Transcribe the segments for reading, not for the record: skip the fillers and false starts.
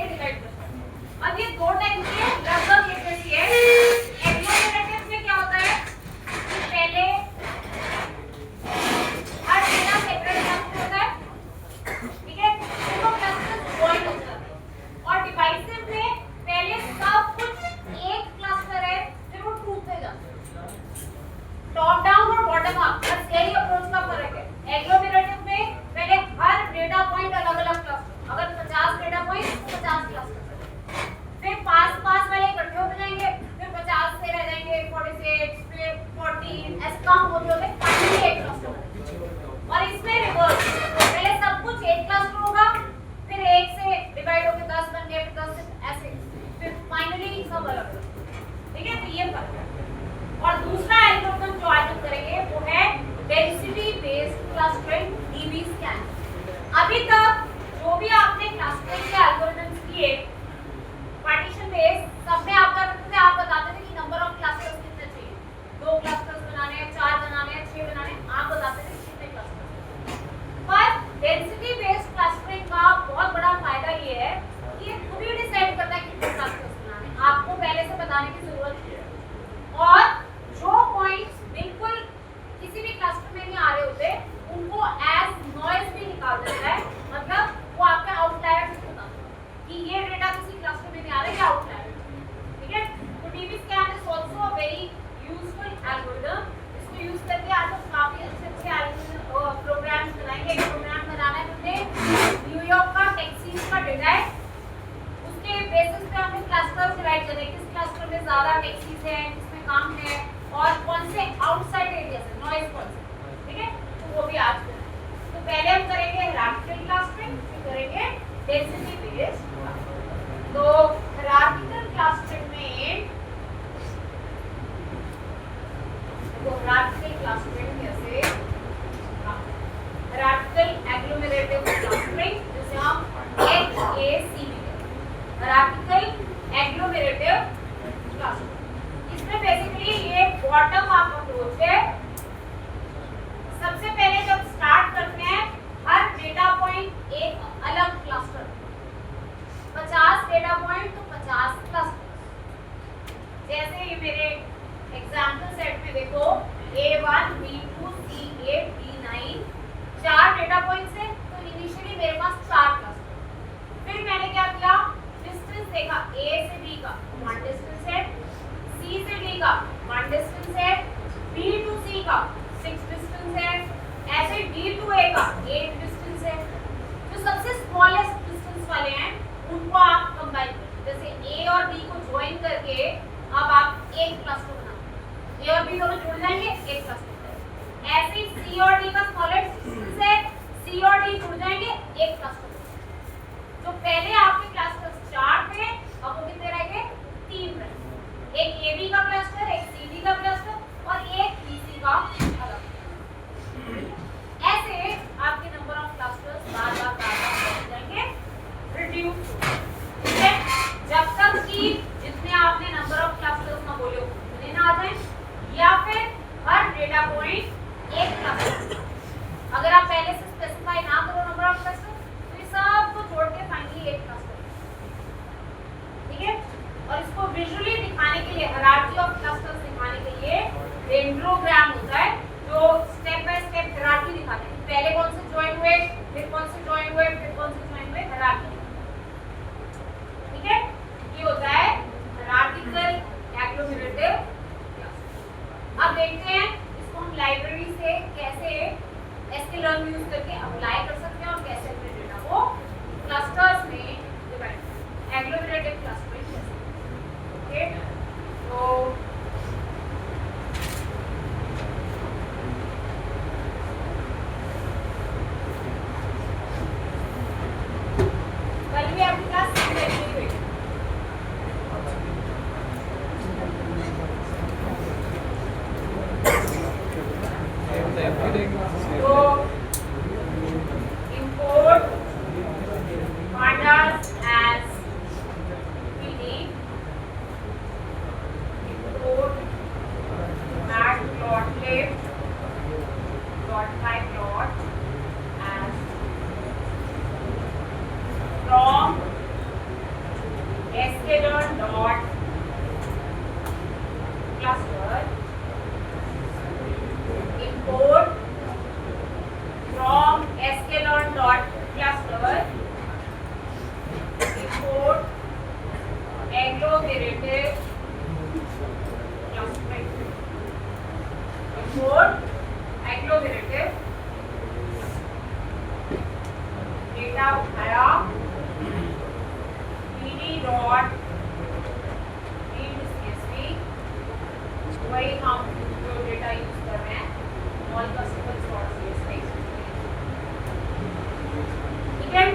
ये डिवाइड कर सकते हैं। अब ये दो टाइप के लगभग एक जैसी है। एग्लोमेरेटिव में क्या होता है कि पहले हर डेटा सेपरेट क्लस्टर होता है, ठीक है, दोनों क्लस्टर जॉइन होते हैं। और डिवाइसिव में पहले सब कुछ एक क्लस्टर है, फिर वो टूटते जाते हैं। टॉप डाउन और बॉटम अप, बस यही अप्रोच का फर्क है। एग्लोमेरेटिव में पहले हर डेटा पॉइंट अलग अलग क्लस्टर, अगर 50 डेटा पॉइंट तो 50 क्लस्टर, फिर पास वाले इकट्ठे होते जाएंगे, फिर 50 से रह जाएंगे 46, फिर 14, ऐसे कम होते होते फाइनली एक क्लस्टर। और इसमें रिवर्स, पहले सब कुछ एक क्लस्टर होगा, फिर एक से डिवाइड होकर 10 बन गए, फिर 10 से ऐसे, फिर फाइनली सब अलग, ठीक है। तो ये फर्क है। और दूसरा एल्गोरिथम जो आज हम करेंगे वो है डेंसिटी बेस्ड क्लस्टरिंग, डीबीस्कैन। अभी तक जो भी आपने क्लस्टरिंग के एल्गोरिथम्स किए पार्टीशन बेस, सब में आप करते थे, आप बताते थे कि नंबर ऑफ क्लस्टर्स कितने चाहिए, 2 क्लस्टर्स बनाने हैं, 4 बनाने हैं, 6 बनाने हैं, आप बताते थे कितने क्लस्टर्स। पर डेंसिटी बेस्ड क्लस्टरिंग का बहुत बड़ा फायदा ये है कि ये खुद ही डिसाइड करता है कितने क्लस्टर्स बनाने हैं, आपको पहले से बताने की जरूरत नहीं है। और जो पॉइंट्स बिल्कुल किसी भी क्लस्टर में नहीं आ रहे होते उनको एज नॉइज भी निकाल देता है, मतलब वो आपके आउटलायर्स बताता है कि ये डेटा किसी क्लस्टर में नहीं आ रहा है, ये आउटलायर, ठीक है। तो DBSCAN is also a very useful algorithm. इसको यूज करके आप लोग काफी अच्छे प्रोग्राम्स बनाएंगे। एक प्रोग्राम बनाना है हमने न्यूयॉर्क का टैक्सीज का डेटा है, उसके बेसिस पे हमने क्लस्टर्स डिवाइड करें, किस क्लस्टर में ज्यादा टैक्सीज है, किसमें कम है, और कौन से आउटसाइड एरिया से नॉइज कौन से, ठीक है। तो वो भी आज करेंगे। तो पहले हम करेंगे हायरार्किकल क्लस्टरिंग, फिर करेंगे डेंसिटी बेस्ड। तो हायरार्किकल क्लस्टरिंग में हायरार्किकल क्लस्टरिंग जैसे हायरार्किकल एग्लोमेरेटिव क्लस्टरिंग, जिसे हम HACB, हायरार्किकल एग्लोमेरेटिव क्लस्टरिंग। इसमें बेसिकली ये बॉटम अप अप्रोच है। सबसे पहले जब स्टार्ट करते हैं हर डेटा पॉइंट एक अलग क्लस्टर, 50 डेटा पॉइंट तो 50 क्लस्टर। जैसे ये मेरे एग्जांपल सेट में देखो A1, B2, C8, D9, 4 data points है, तो इनिशियली मेरे पास 4 क्लस्टर। फिर मैंने क्या किया, डिस्टेंस देखा, A से B का 1 डिस्टेंस है, C से D का 1 डिस्टेंस है, B to C का 6 डिस्टेंस है, ऐसे D to A का 8 डिस्टेंस है। जो सबसे स्मॉलेस्ट डिस्टेंस वाले हैं उनको आप कंबाइन करें, जैसे A और D को ज्वाइन करके अब आप एक क्लस्टर बनाओ, A और B दोनों जुड़ जाएंगे, एक क्लस्टर। ऐसे ही C और D का स्मॉलेस्ट डिस्टेंस है, C और D जुड़ जाएंगे, एक क्लस्टर। तो पहले आपके क्लस्टर्स 4 थे, अब वो कितने रह गए, 3 रह गए। एक AB का क्लस्टर, एक CD का क्लस्टर और एक BC का अलग। ऐसे आपके नंबर ऑफ क्लस्टर्स बार-बार बढ़ जाएंगे, रिड्यूस, ठीक है, जब तक कि जितने आपने नंबर ऑफ क्लस्टर्स ना बोले उतने ना आ जाए, या फिर हर डेटा पॉइंट एक क्लस्टर। अगर आप पहले से स्पेसिफाई ना करो नंबर ऑफ क्लस्टर तो ये सब को जोड़ के फाइनली एक क्लस्टर, ठीक है। और इसको विजुअली दिखाने के लिए, हायरार्की ऑफ क्लस्टर्स दिखाने के लिए डेंड्रोग्राम होता है, जो स्टेप बाय स्टेप हायरार्की दिखाते हैं, पहले कौन से ज्वाइन हुए, फिर कौन से ज्वाइन हुए, फिर कौन से ज्वाइन हुए, हायरार्की, ठीक है। ये होता है हायरार्किकल एग्लोमेरेटिव क्लस्टर। अब देखते हैं इसको हम लाइब्रेरी से कैसे sklearn यूज करके अप्लाई कर सकते हैं और कैसे अपने डेटा को क्लस्टर्स में डिवाइड, एग्लोमेरेटिव क्लस्टरिंग कैसे, ओके। तो कल भी आपकी क्लास हुई, तो रिलेटिव डेटा उठाया pd डॉट read csv, वही हम जो डेटा यूज कर रहे हैं all customers dot csv, ठीक है।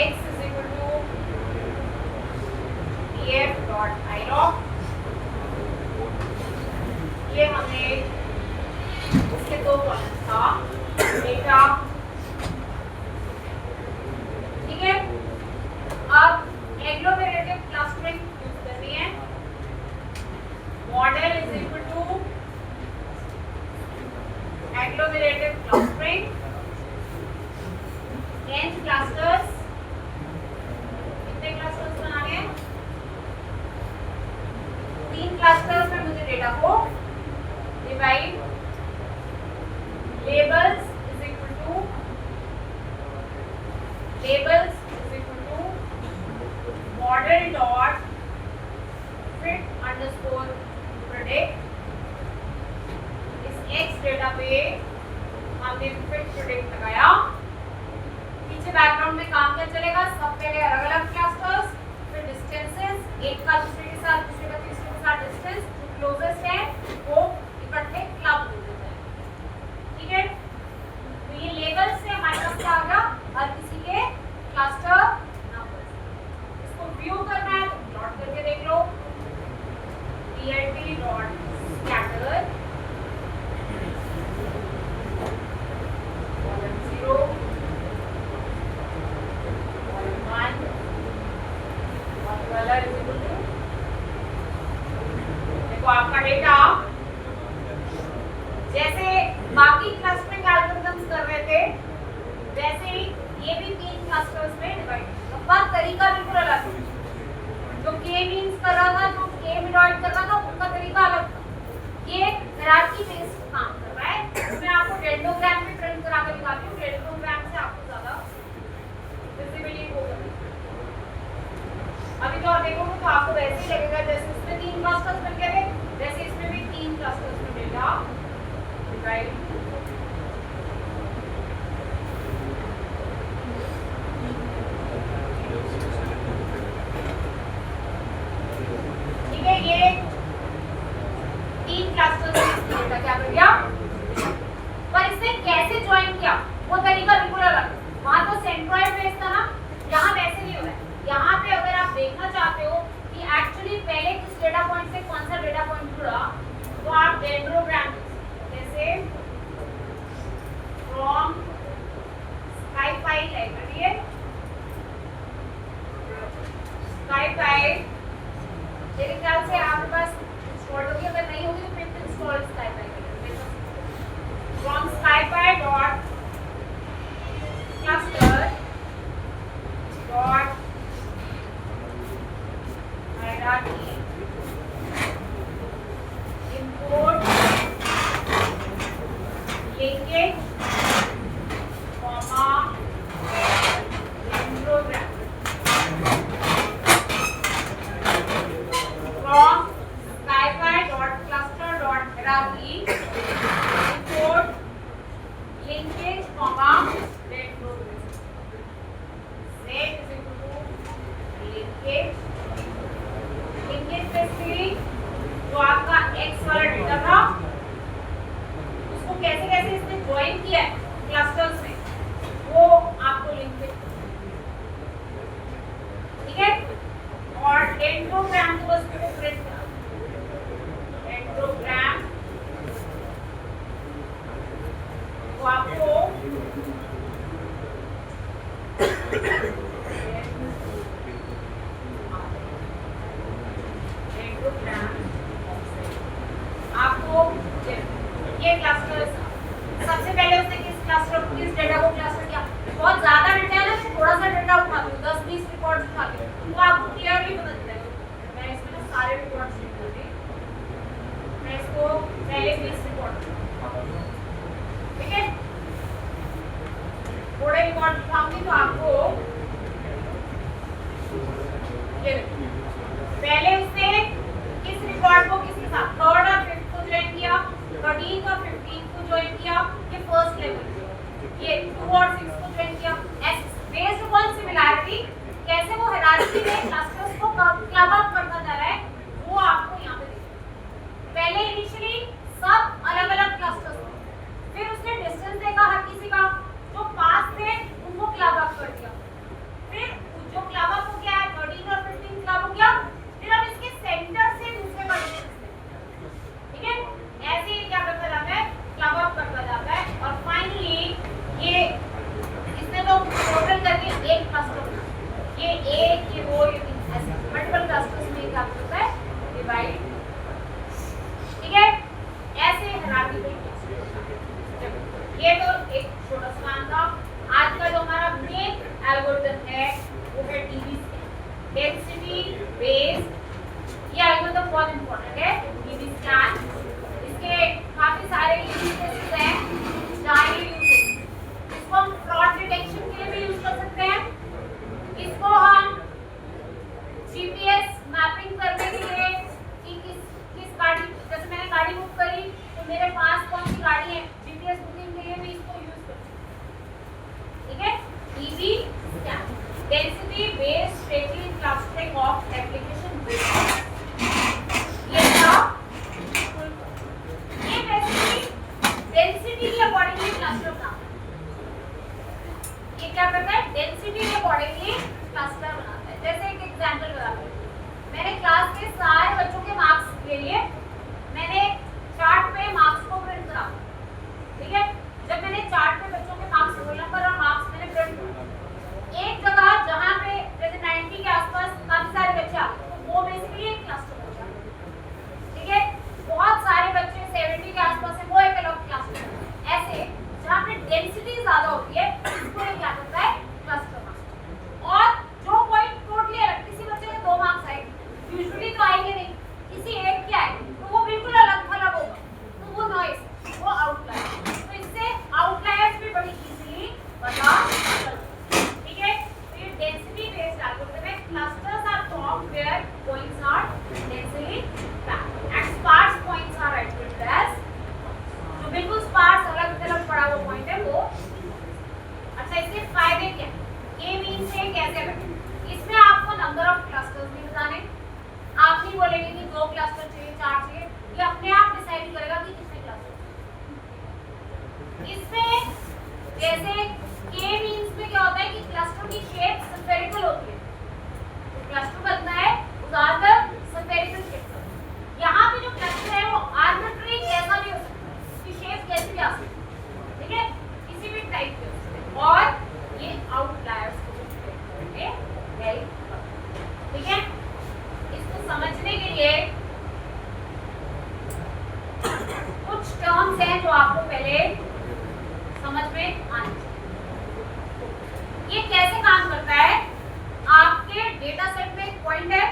x is equal to df dot ilog, ये हमने उसके दो कॉलम था डेटा, ठीक है। अब एग्लोमेरेटिव क्लस्टरिंग यूज करनी है। Model is equal to agglomerative clustering n clusters, कितने क्लस्टर्स बनाने हैं? 3 क्लस्टर्स में मुझे डेटा को divide, labels is equal to model dot fit underscore predict, इस x डेटा पे हमने fit predict लगाया। पीछे बैकग्राउंड में काम क्या चलेगा? सब पहले अलग अलग क्लस्टर्स, फिर डिस्टेंसेस, एक का दूसरे के साथ, दूसरे का तीसरे के साथ डिस्टेंस, जो क्लोजेस्ट है वो इकट्ठे क्लब हो जाते हैं, ठीक है। तो ये लेवल से हमारे पास क्या आ गया? हर किसी के क्लस्टर नंबर्स। इसको व्यू करना है तो प्लॉट करके देख लो, plt dot scatter column 0 column 1 और कलर इज इक्वल टू, देखो आपका डेटा जैसे बाकी क्लस्टरिंग एल्गोरिथम्स कर रहे थे वैसे ही ये भी 3 क्लस्टर्स में डिवाइड, मतलब तरीका बिल्कुल अलग है। जो k मींस कर रहा था, जो k डिवाइड कर रहा था, उनका तरीका अलग था। ये हायरार्की बेस्ड काम कर रहा है। मैं आपको डेंडोग्राम में प्रिंट करा के दिखाती हूँ, डेंडोग्राम से आपको ज्यादा विजिबिलिटी होगा। अभी तो आप देखोगे तो आपको वैसे ही लगेगा जैसे इसमें 3 क्लस्टर्स बन गए थे, वैसे इसमें भी 3 क्लस्टर्स में डेटा डिवाइड। ठीक है, ये 3 क्लस्टर्स में डेटा क्या कर दिया, पर इसने कैसे ज्वाइन किया वो तरीका बिल्कुल अलग। वहां तो सेंट्रॉइड बेस था ना, यहाँ वैसे नहीं हो रहा है। यहाँ पे अगर आप देखना चाहते हो कि एक्चुअली पहले किस डेटा पॉइंट से कौन सा डेटा पॉइंट जुड़ा, तो आप डेंड्रोग्राम जैसे फ्रॉम SciPy लाइब्रेरी है, SciPy मेरे ख्याल से आपके पास इंस्टॉल होगी, अगर नहीं होगी तो फिर इंस्टॉल SciPy करें। From SciPy dot cluster dot hierarchy import linkage comma program from SciPy dot cluster dot hierarchy import linkage comma let program set is equal to linkage basically जो आपका x वाला डेटा था उसको कैसे कैसे इसने join किया है क्लस्टर्स में, वो आपको लिंक पे, ठीक है। और डेंड्रोग्राम को बस प्रिंट करा, डेंड्रोग्राम वो आपको आपको ये क्लस्टर सबसे पहले उसने किस डेटा को क्लस्टर किया। बहुत ज्यादा डेटा है ना, थोड़ा सा डेटा उठा दूं, 10-20 रिकॉर्ड्स उठा के, तो आपको क्लियरली पता चलेगा। मैं इसमें ना सारे रिकॉर्ड्स लिख दूंगी, मैं इसको पहले 20 रिकॉर्ड, ठीक है, थोड़े रिकॉर्ड उठाऊंगी तो आपको ये पहले उसने किस रिकॉर्ड को किसके साथ, 3rd और 5th को ज्वाइन किया, 13th और 15 को ज्वाइन किया, ये फर्स्ट लेवल, ये 2 और 6 को ज्वाइन किया। बेस्ड अपॉन सिमिलैरिटी कैसे वो हायरार्की में क्लस्टर्स को क्लब अप करता जा रहा है वो आपको यहाँ पे देखिए। पहले इनिशियली सब अलग-अलग क्लस्टर्स थे, फिर उसने डिस्टेंस देखा हर किसी का, जो पास थे उनको क्लब अप कर दिया, फिर जो क्लब अप हो गया है 13 और 15 क्लब हो गया, फिर अब इसके सेंटर से दूसरे का डिस्टेंस, ठीक है, ऐसे ही क्या करता जाता है, क्लब अप करता जाता है और फाइनली ये इसने तो टोटल करके एक क्लस्टर बना, ये एक, ये वो, ये ऐसे मल्टीपल क्लस्टर्स में क्या करता है, डिवाइड, ठीक है, ऐसे हायरार्की में। ये तो एक छोटा सा काम था। आज का जो हमारा मेन एल्गोरिथम है वो है डीबी स्कैन, डेंसिटी बेस्ड। ये एल्गोरिथम बहुत इंपॉर्टेंट है, डीबी स्कैन। इसके काफी सारे यूज केसेस हैं जहाँ ये यूज होते हैं। इसको हम फ्रॉड डिटेक्शन के लिए भी यूज कर सकते हैं, इसको हम जीपीएस मैपिंग करने के लिए कि किस गाड़ी, जैसे मैंने गाड़ी बुक करी तो मेरे पास कौन सी गाड़ी है, जीपीएस बुकिंग के लिए भी इसको यूज कर सकते हैं, ठीक है। DB scan, density based straightly clustering of application based, ये था, ये बेसिकली डेंसिटी के अकॉर्डिंगली क्लस्टर बनाता है। ये क्या करता है, डेंसिटी के अकॉर्डिंगली क्लस्टर बनाता है। जैसे एक एग्जांपल बताती हूँ, मैंने क्लास के सारे बच्चों के मार्क्स ले लिए, मैंने चार्ट पे मार्क्स को प्रिंट करा, ठीक है। जब मैंने चार्ट पे बच्चों के मार्क्स, रोल नंबर और मार्क्स मैंने प्रिंट करा, एक जगह जहाँ पे जैसे 90 के आसपास काफी सारे बच्चे आते हैं तो वो बेसिकली एक क्लस्टर हो जाता है, ठीक है। बहुत सारे बच्चे 70 के आसपास है, वो एक अलग क्लस्टर है। ऐसे जहाँ पे डेंसिटी ज्यादा होती है उसको ये क्या करता है, क्लस्टर मार्क्स। और जो पॉइंट टोटली अलग, किसी बच्चे के 2 मार्क्स आए, यूजुअली तो आएंगे नहीं, किसी एक के आए तो वो बिल्कुल अलग थलग होगा, तो वो नॉइस, वो आउटलायर। तो इससे आउटलायर्स भी बड़ी इजीली बता सकते हैं, ठीक है। तो ये डेंसिटी बेस्ड एल्गोरिथम है। Clusters are formed where points are densely packed and sparse points are identified as, जो बिल्कुल स्पार्स अलग-अलग पड़ा हुआ पॉइंट है वो। अच्छा, इसके फायदे क्या है, ये मींस से कैसे बैठे, इसमें आपको नंबर ऑफ क्लस्टर्स भी बताने, आप नहीं बोलेंगे कि 2 क्लस्टर चाहिए, 4 चाहिए, ये अपने आप डिसाइड करेगा कि कितने क्लस्टर। इसमें जैसे के मींस में क्या होता है कि क्लस्टर की शेप स्फेरिकल होती है, तो क्लस्टर बनता है वो ज्यादातर स्फेरिकल शेप का। यहाँ पे जो क्लस्टर है वो आर्बिट्ररी कैसा भी हो सकता है, उसकी शेप कैसी भी आ सकती है, ठीक है, किसी भी टाइप के हो सकते हैं। और ये आउटलायर्स को हेल्प, ठीक है। इसको समझने के लिए कुछ टर्म्स हैं जो आपको पहले समझ में आनी चाहिए। ये कैसे काम करता है, आपके डेटा सेट में एक पॉइंट है,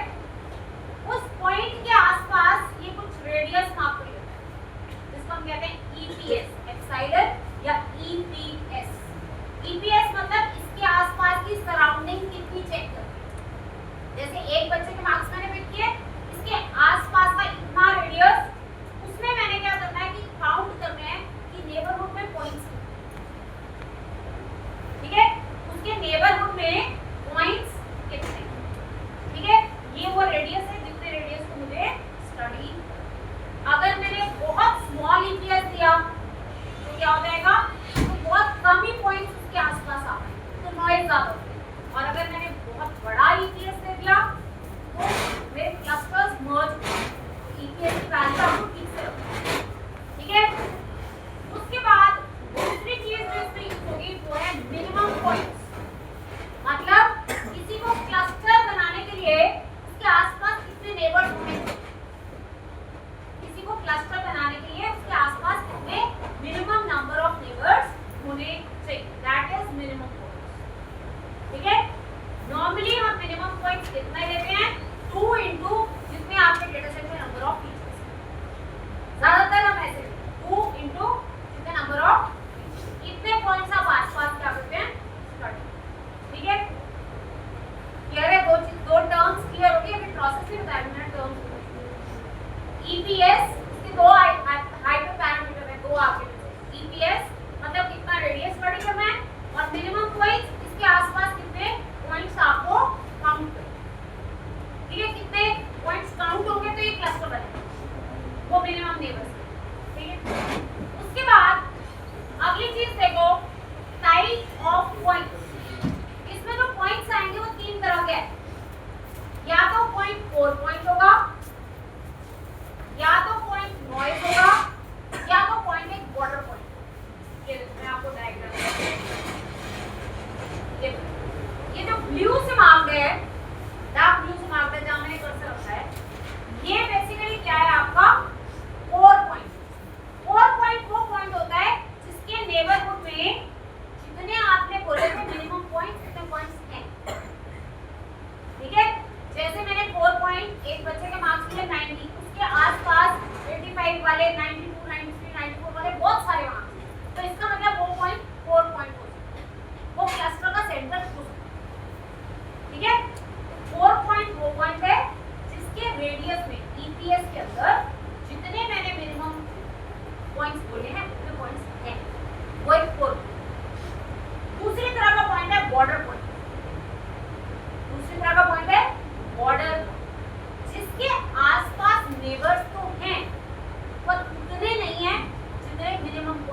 उस पॉइंट के आसपास ये कुछ रेडियस माप कर लेता है, जिसको हम कहते हैं ईपीएस, एप्सिलॉन या ईपीएस। ईपीएस मतलब इसके आसपास की सराउंडिंग कितनी चेक करती है। जैसे एक बच्चे के मार्क्स मैंने पिक किए, इसके आसपास का इतना रेडियस, उसमें मैंने क्या करना है कि काउंट करना है कि नेबरहुड में पॉइंट्स, ठीक है, उसके नेबरहुड में पॉइंट्स कितने,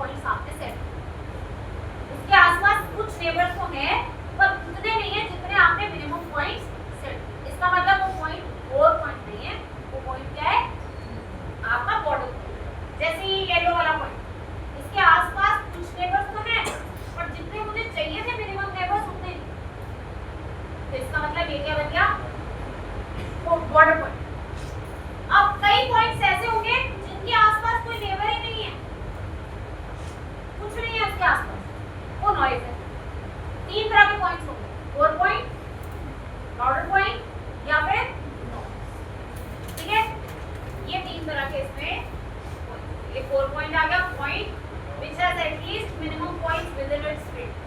पॉइंट्स आपने सेट किए। उसके आसपास कुछ नेबर्स तो हैं पर उतने नहीं है जितने आपने मिनिमम पॉइंट्स सेट किए। इसका मतलब वो पॉइंट और पॉइंट नहीं है, वो पॉइंट क्या है आपका बॉर्डर पॉइंट। जैसे ये येलो वाला पॉइंट, इसके आसपास कुछ नेबर्स तो हैं पर जितने मुझे चाहिए थे मिनिमम नेबर्स उतने नहीं। तो इसका मतलब ये क्या बन गया बॉर्डर पॉइंट। अब कई पॉइंट्स ऐसे होंगे जिनके आसपास कोई नेबर ही नहीं है, कुछ नहीं है उसके आसपास, वो नॉइज है। तीन तरह के पॉइंट्स होंगे, कोर पॉइंट, बॉर्डर पॉइंट या फिर नॉइज। ठीक है, ये तीन तरह के इसमें points। ये कोर पॉइंट आ गया, point which has at least minimum points within its range।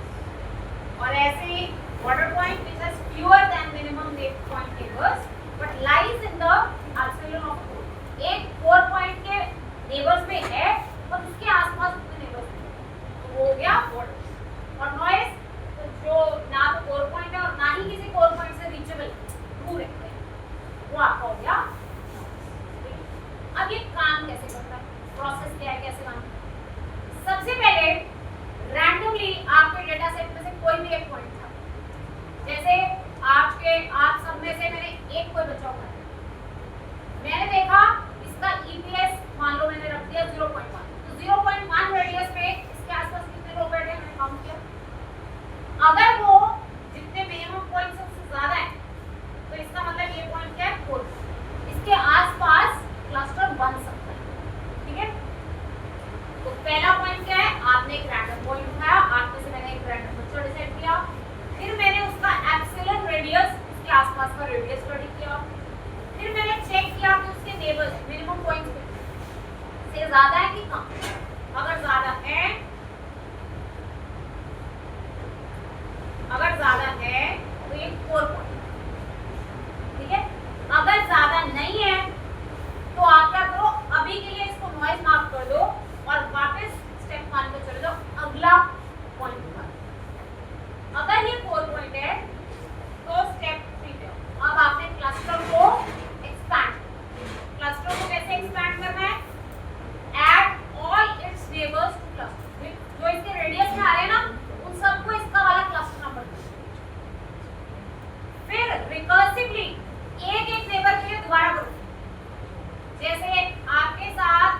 और ऐसे ही border point which has fewer than minimum point neighbors but lies in the arsenal of core। एक कोर पॉइंट के neighbours में है और उसके आसपास उतने नेबर्स नहीं, तो वो हो गया बॉर्डर। और नॉइज तो जो ना तो कोर पॉइंट है और ना ही किसी कोर पॉइंट से रीचेबल दूर है, वो आपका हो गया। अब ये काम कैसे करता है, प्रोसेस क्या है, कैसे काम? सबसे पहले रैंडमली आपके डेटा सेट में से कोई भी एक पॉइंट था, जैसे आप सब में से मैंने एक कोई बचा हुआ है, मैंने देखा इसका ईपीएस मान लो मैंने रख दिया 0.1, तो 0.1 रेडियस पे इसके आसपास कितने लोग बैठे हैं मैंने काउंट किया। अगर वो जितने मिनिमम पॉइंट्स हैं उससे ज्यादा है तो इसका मतलब ये पॉइंट क्या है, कोर। इसके आसपास क्लस्टर बन सकता है। ठीक है, तो पहला पॉइंट क्या है, आपने एक रैंडम पॉइंट उठाया, आप में से मैंने एक रैंडम बच्चा डिसाइड किया, फिर मैंने उसका एप्सिलॉन रेडियस, उसके आसपास का रेडियस स्टडी किया, फिर मैंने चेक किया कि उसके नेबर्स मिनिमम पॉइंट्स से ज्यादा है कि कम। अगर ज्यादा है तो ये कोर पॉइंट। ठीक है, अगर ज्यादा नहीं है तो आप क्या करो, अभी के लिए इसको नॉइज मार्क कर दो और वापस स्टेप 1 पे चले जाओ, अगला पॉइंट उठाओ। अगर ये कोर पॉइंट है तो स्टेप 3 पे अब आपने क्लस्टर को एक्सपैंड, क्लस्टर को कैसे एक्सपैंड करना है, add all it's neighbours two cluster, जो इसके रेडियस में आ रहे हैं ना उन सबको इसका वाला क्लस्टर नंबर दो। फिर रिकर्सिवली एक एक नेबर के लिए दोबारा करो, जैसे आपके साथ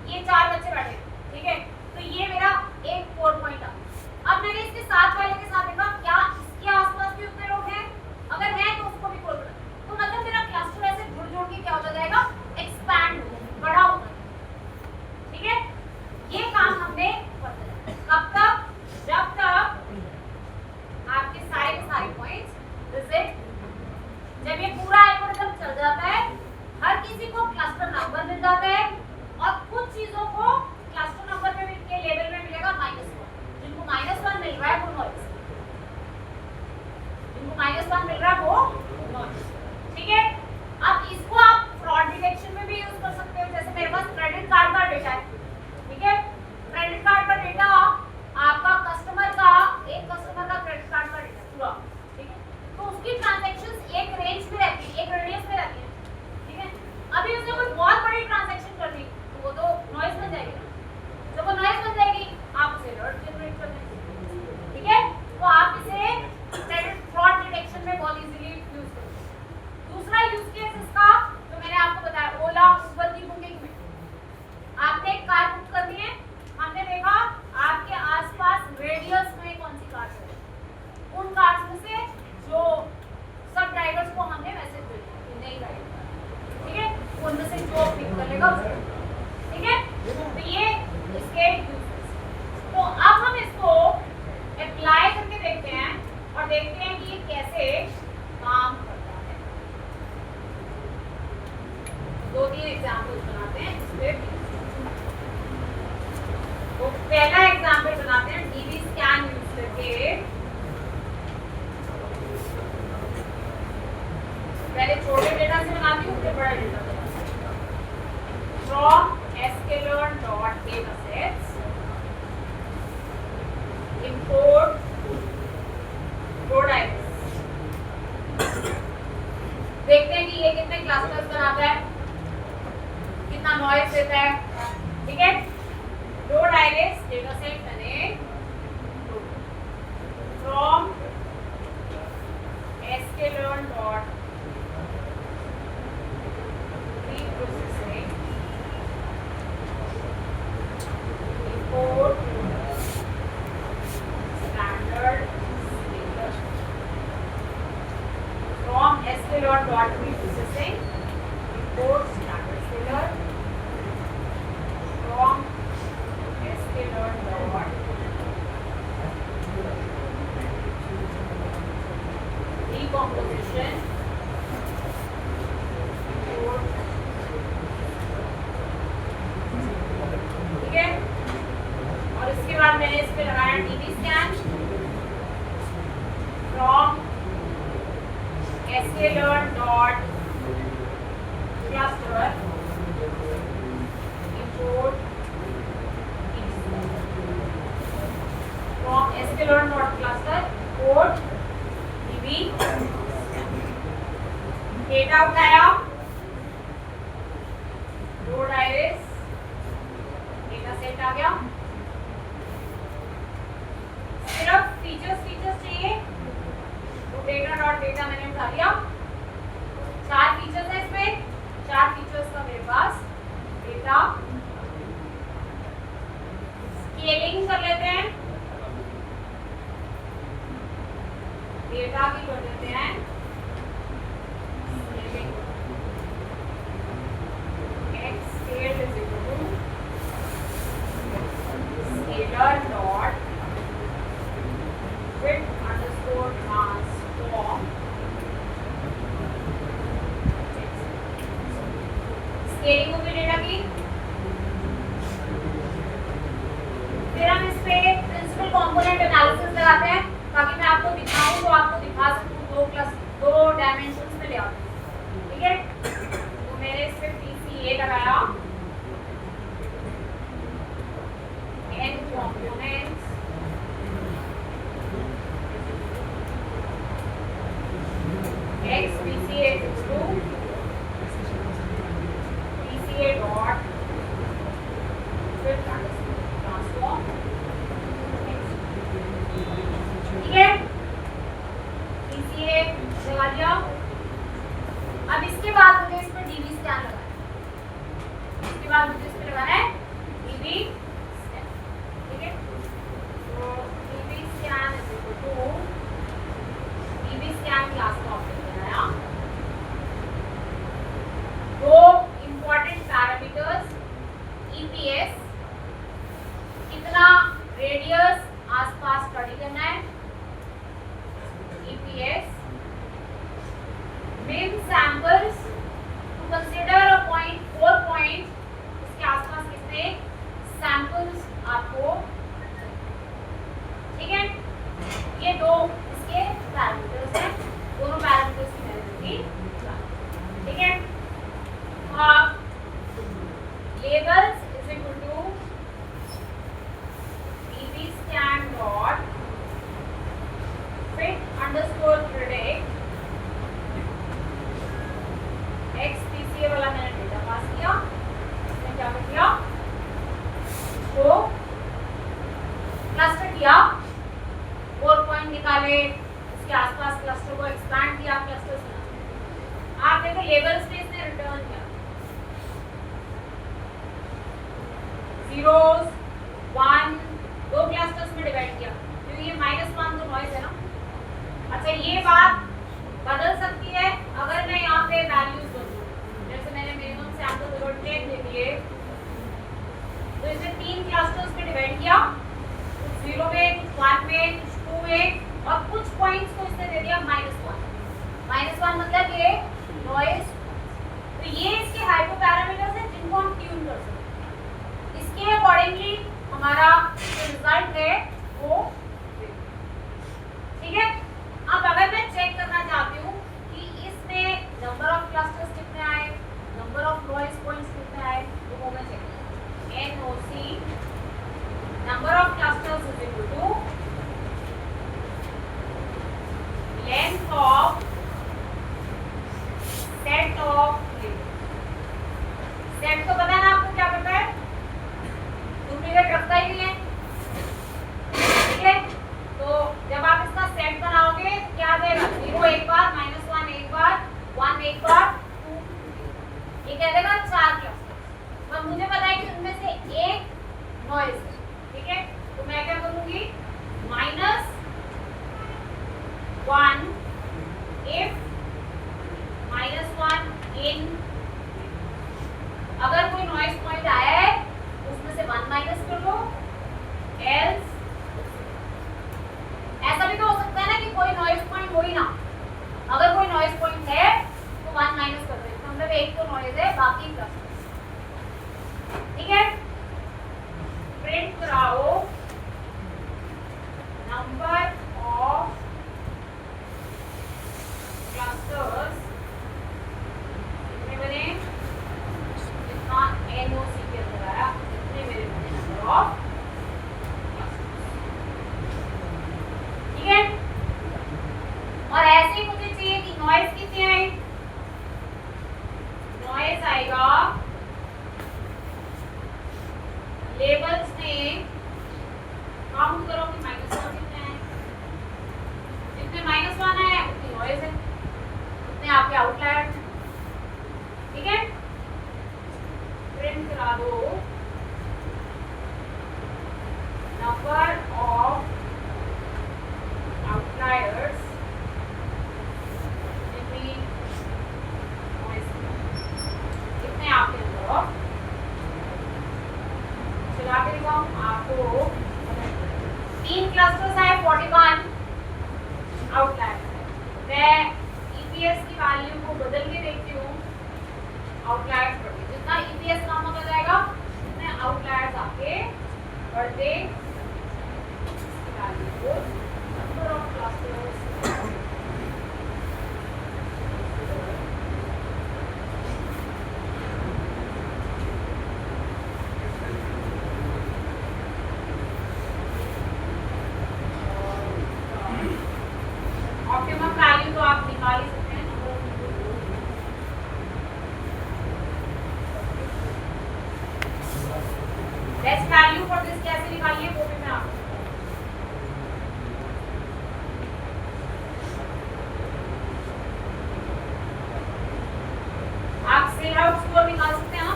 ये 4 बच्चे बैठे, ठीक है, तो ये मेरा एक कोर पॉइंट आ। अब मैंने इसके साथ वाले के साथ देखा क्या इसके आसपास भी उतने लोग हैं, अगर है तो उसको भी कोर पॉइंट, तो मतलब मेरा क्लस्टर ऐसे जुड़ जुड़ के क्या होता जाएगा, एक्सपैंड बड़ा होता है। ठीक है, ये काम हमने करते हैं कब तक, जब तक आपके सारे के सारे पॉइंट्स विजिट, जब ये पूरा एल्गोरिथम चल जाता है हर किसी को क्लस्टर नंबर मिल जाता है और कुछ चीजों को क्लस्टर नंबर में के लेवल में मिलेगा -1, जिनको -1 मिल रहा है वो नॉइज, जिनको -1 मिल रहा है वो नॉइज। ठीक है, अब इसको आप फ्रॉड डिटेक्शन में भी यूज कर सकते हो। जैसे मेरे पास क्रेडिट कार्ड का डेटा है, ठीक है, क्रेडिट कार्ड का डेटा आपका कस्टमर का, एक कस्टमर का क्रेडिट कार्ड का डेटा पूरा, ठीक है, तो उसकी ट्रांजैक्शंस एक रेंज में रहती है, एक रेडियस में रहती है। ठीक है, अभी उसने कोई बहुत बड़ी ट्रांजैक्शन कर दी तो वो तो नॉइज बन जाएगी ना, जब वो नॉइज बन जाएगी आप उसे अलर्ट जनरेट कर देंगे। ठीक है, तो आप इसे क्रेडिट फ्रॉड डिटेक्शन में बहुत इजीली यूज कर सकते हैं। दूसरा यूज केस इसका तो मैंने आपको बताया, ओला उबर की बुकिंग में आपने एक कार बुक करनी है, हमने देखा आपके आसपास रेडियस में कौन सी कार है, उन कार्स में से जो सब ड्राइवर्स को हमने मैसेज भेजा कि नहीं ड्राइव, ठीक है, उनमें से जो पिक कर लेगा उसको। ठीक है, तो ये इसके यूजेस। तो अब हम इसको अप्लाई करके देखते हैं और देखते हैं कि ये कैसे काम करता है। 2-3 एग्जांपल्स बनाते हैं इस पे। तो पहला एग्जांपल बनाते हैं डीबी स्कैन यूज करके। पहले छोटे डेटा से बनाती हूँ फिर बड़ा डेटा बनाती हूँ। From sklearn.datasets import road iris। देखते हैं कि ये कितने क्लस्टर्स बनाता है, कितना नॉइज देता है। ठीक है, road iris sklearn dot processing import standard scalar from sklearn dot decomposition import, ठीक है। और इसके बाद मैंने इस पे लगाया dB scan from sklearn dot cluster import from sklearn dot cluster import db data उठाया रोड आइरिस डेटा सेट आ गया। सिर्फ फीचर्स चाहिए तो डेटा डॉट डेटा मैंने उठा लिया। 4 फीचर्स है इसमें, 4 फीचर्स का मेरे पास डेटा स्केलिंग कर लेते हैं, डेटा की कर देते हैं scale is equal to scalar dot width underscore transform scaling होगी डेटा की। फिर हम इस पे प्रिंसिपल कंपोनेंट एनालिसिस लगाते हैं ताकि मैं आपको दिखाऊं तो आपको दिखा सकूं 2 डायमेंशंस में ले आऊं, ठीक है। तो मैंने इस पे PCA लगाया n components x PCA is equal to PCA dot width underscore transform, ठीक है। PCA लगा दिया। अब इसके बाद मुझे इस पर डीबी स्कैन लगाना है, इसके बाद मुझे इस पर लगाना है डीबी स्कैन, ठीक है। तो DB scan is equal to DB scan class का ऑब्जेक्ट बनाया। 2 इंपॉर्टेंट पैरामीटर्स EPS कितना रेडियस आसपास स्टडी करना है, EPS min samples to consider a point 4 point, इसके आसपास कितने सैंपल्स आपको, ठीक है। ये 2 इसके पैरामीटर्स हैं, दोनों पैरामीटर्स की वैल्यू दूंगी, ठीक है। अब labels is equal to db scan dot fit underscore predict x PCA वाला मैंने डेटा पास किया, इसमें क्या किया तो क्लस्टर किया, 4 पॉइंट निकाले, उसके आसपास क्लस्टर को एक्सपैंड किया, क्लस्टर्स बना। आप देखो लेबल्स पे इसने रिटर्न किया 0s 1 2 क्लस्टर्स में डिवाइड किया क्योंकि ये -1 तो नॉइज है ना। अच्छा ये बात बदल सकती है अगर मैं यहाँ पे वैल्यूज बदलूं, जैसे मैंने मिनिमम सैंपल नंबर 10 दे दिए तो इसे 3 क्लस्टर्स में डिवाइड किया, कुछ 0 में, कुछ 1 में, कुछ 2 में और कुछ पॉइंट्स को इसने दे दिया -1 मतलब ये नॉइज। तो ये इसके हाइपर पैरामीटर्स हैं जिनको हम ट्यून कर सकते हैं। इसके अकॉर्डिंगली हमारा जो रिजल्ट है वो, ठीक है। अब अगर मैं चेक करना चाहती हूँ कि इसमें नंबर ऑफ क्लस्टर्स कितने आए, नंबर ऑफ नॉइज पॉइंट्स कितने आए, तो वो मैं चेक करूँगी। NOC number of clusters is equal to length of set of set, तो पता है ना आपको क्या पता है, डुप्लीकेट रखता ही नहीं है, ठीक है। तो जब आप इसका सेट बनाओगे क्या देगा, 0 एक बार, -1 एक बार, 1 एक बार, 2, ये कह देगा 4 क्लस्टर्स। अब मुझे पता है कि उनमें से एक नॉइज है, ठीक है। तो मैं क्या करूंगी, -1 if number of outliers between noise कितने आपके अंदर चला के दिखाऊं आपको 3 क्लस्टर्स है 41 आउटलायर मैं ईपीएस की वैल्यू को बदल के देखती हूँ आउटलायर्स बढ़ते जितना ईपीएस कम होता जाएगा उतने आउटलायर्स आपके बढ़ते वैल्यू को number of clusters optimum value तो आप निकाल ही सकते हैं बेस्ट वैल्यू फॉर दिस कैसे निकालिए वो भी मैं आपको आप सेल आउट स्कोर निकाल सकते हैं ना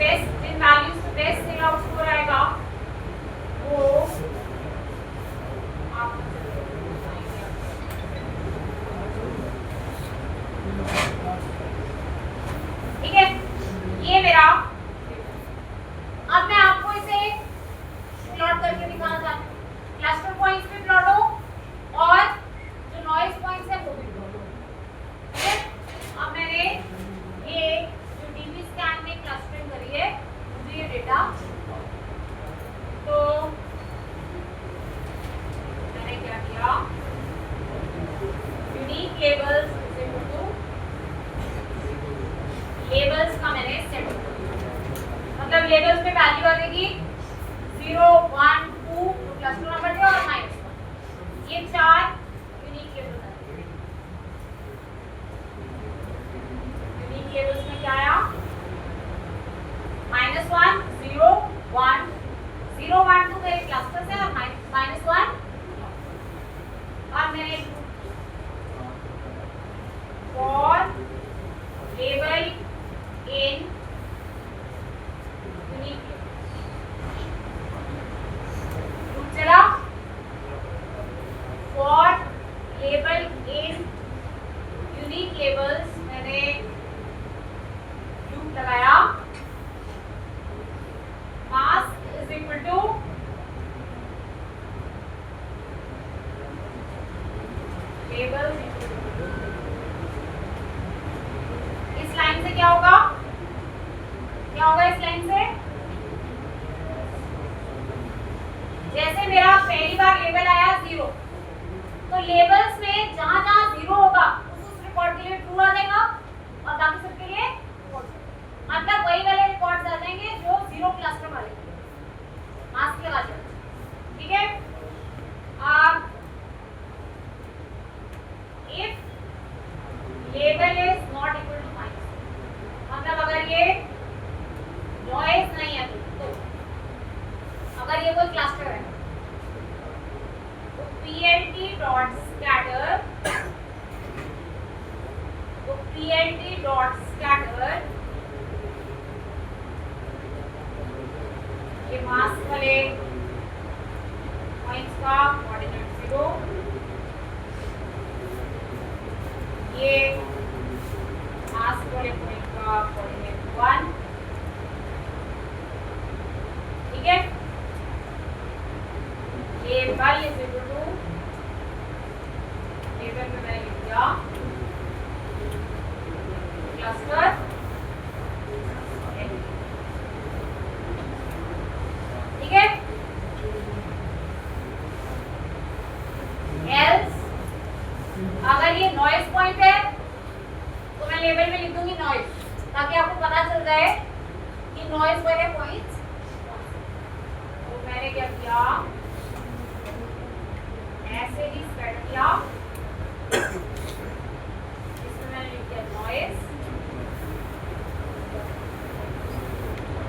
बेस्ट इन वैल्यूज पे बेस्ट सेल आउट स्कोर आएगा वो आप ठीक है ये मेरा अब मैं आपको इसे प्लॉट करके दिखाना चाहती हूँ क्लस्टर पॉइंट्स पे प्लॉट हो और जो नॉइज पॉइंट्स है वो भी प्लॉट हो ठीक है अब मैंने ये जो डीबी स्कैन में क्लस्टरिंग करी है मुझे ये डेटा तो मैंने क्या किया यूनिक लेबल्स लेबल्स का मैंने सेट मतलब लेबल्स में वैल्यू आ जाएगी 0 1 2 क्लस्टर नंबर थे और -1 ये 4 यूनिक लेबल्स आते हैं यूनिक लेबल्स में क्या आया -1 0 1 0 1 2 मेरे क्लस्टर है और -1 और मैंने for label in unique चला for label in unique labels मैंने लूप लगाया mask is equal to label इस लाइन से क्या होगा इस लाइन से जैसे मेरा पहली बार लेबल आया 0 तो लेबल्स में जहां जहां 0 होगा उस रिकॉर्ड के लिए ट्रू आ जाएगा और बाकी सबके लिए मतलब वही वाले रिकॉर्ड्स आ जाएंगे जो 0 क्लस्टर वाले मास्क लगा देना ठीक है अब if label is not equal to मतलब अगर ये नॉइज नहीं है तो अगर ये कोई क्लस्टर है तो plt डॉट स्कैटर ये मास्क वाले पॉइंट्स का कोऑर्डिनेट 0 ये मास्क वाले पॉइंट का कोऑर्डिनेट 1 ठीक है ये y is equal to table में मैंने लिख दिया क्लस्टर ठीक है एल्स अगर ये नॉइज पॉइंट है तो मैं लेबल में लिख दूंगी नॉइज ताकि आपको पता चल जाए कि नॉइज वाले पॉइंट्स तो मैंने क्या किया ऐसे ही स्प्रेड किया इसमें मैंने लिख दिया नॉइज